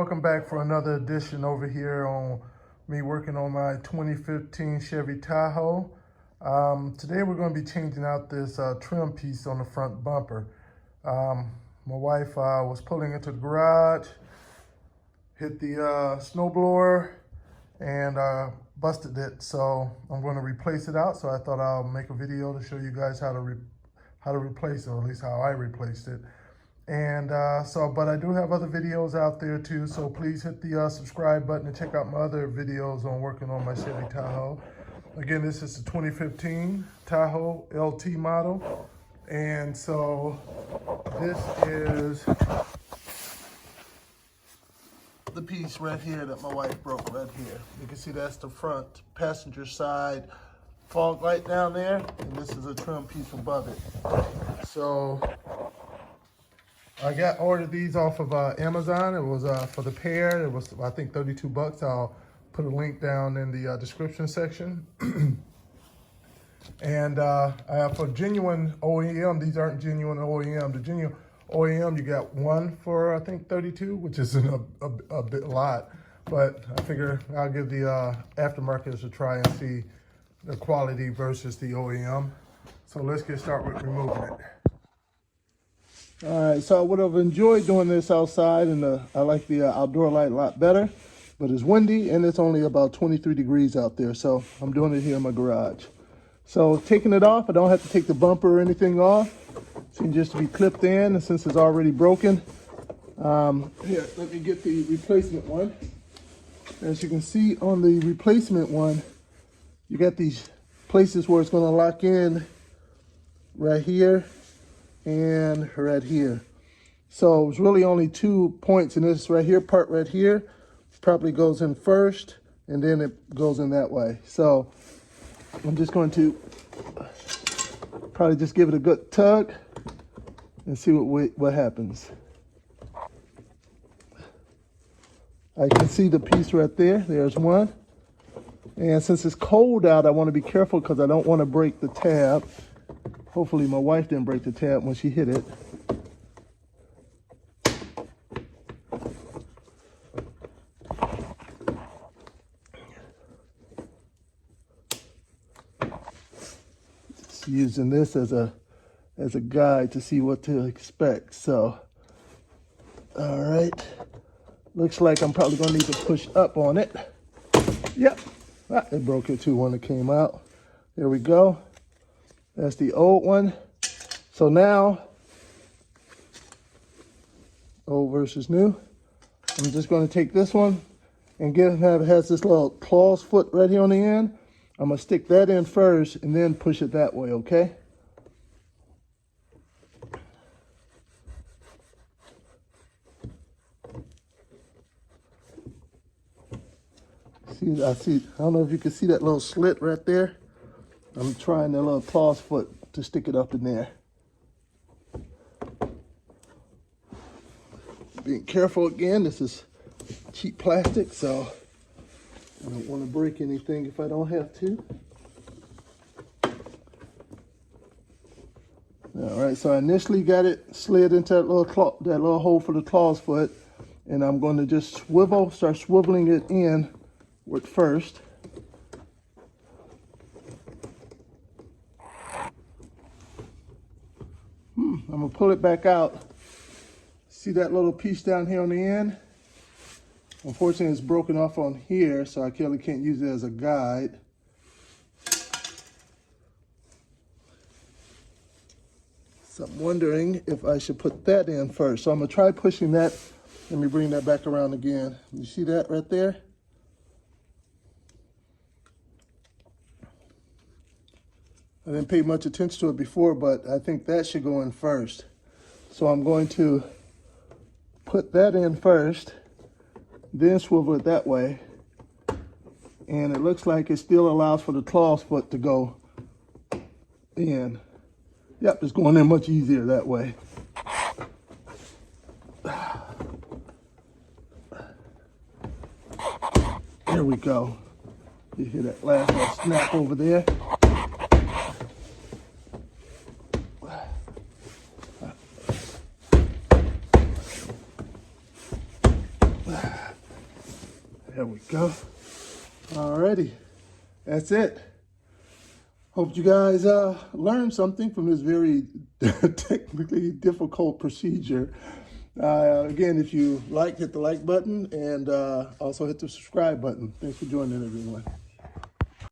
welcome back for another edition over here on me working on my 2015 Chevy Tahoe. Today we're going to be changing out this trim piece on the front bumper. My wife was pulling into the garage, hit the snowblower, and busted it. So I'm going to replace it out. So I thought I'll make a video to show you guys how to replace it, or at least how I replaced it. And but I do have other videos out there too, so please hit the subscribe button and check out my other videos on working on my Chevy Tahoe. Again, this is the 2015 Tahoe LT model. And so this is the piece right here that my wife broke right here. You can see that's the front passenger side fog light down there, and this is a trim piece above it. So I ordered these off of Amazon. It was for the pair. It was, I think, 32 bucks. I'll put a link down in the description section. And for genuine OEM, these aren't genuine OEM. The genuine OEM, you got one for, I think, 32, which isn't a lot. But I figure I'll give the aftermarkets a try and see the quality versus the OEM. So let's get started with removing it. All right, so I would have enjoyed doing this outside, and I like the outdoor light a lot better, but it's windy and it's only about 23 degrees out there, so I'm doing it here in my garage. So taking it off, I don't have to take the bumper or anything off. It seems just to be clipped in, and since it's already broken, here, let me get the replacement one. As you can see on the replacement one, you got these places where it's going to lock in right here and right here. So it's really only 2 points in this right here, part right here, probably goes in first, and then it goes in that way. So I'm just going to probably just give it a good tug and see what happens. I can see the piece right there. There's one. And since it's cold out, I want to be careful because I don't want to break the tab. Hopefully my wife didn't break the tab when she hit it. Just using this as a guide to see what to expect. So, all right. Looks like I'm probably gonna need to push up on it. Yep, it broke it too when it came out. There we go. That's the old one. So now, old versus new. I'm just going to take this one and it has this little claws foot right here on the end. I'm going to stick that in first and then push it that way, okay? I don't know if you can see that little slit right there. I'm trying that little claws foot to stick it up in there. Being careful again, this is cheap plastic, so I don't want to break anything if I don't have to. All right, so I initially got it slid into that little hole for the claws foot, and I'm going to just start swiveling it in with first. I'm gonna pull it back out. See that little piece down here on the end? Unfortunately, it's broken off on here, so I really can't use it as a guide. So I'm wondering if I should put that in first. So I'm gonna try pushing that. Let me bring that back around again. You see that right there? I didn't pay much attention to it before, but I think that should go in first. So I'm going to put that in first, then swivel it that way. And it looks like it still allows for the claws foot to go in. Yep, it's going in much easier that way. There we go. You hear that last little snap over there? There we go. Alrighty, that's it. Hope you guys learned something from this very technically difficult procedure. Again, if you like, hit the like button, and also hit the subscribe button. Thanks for joining, everyone.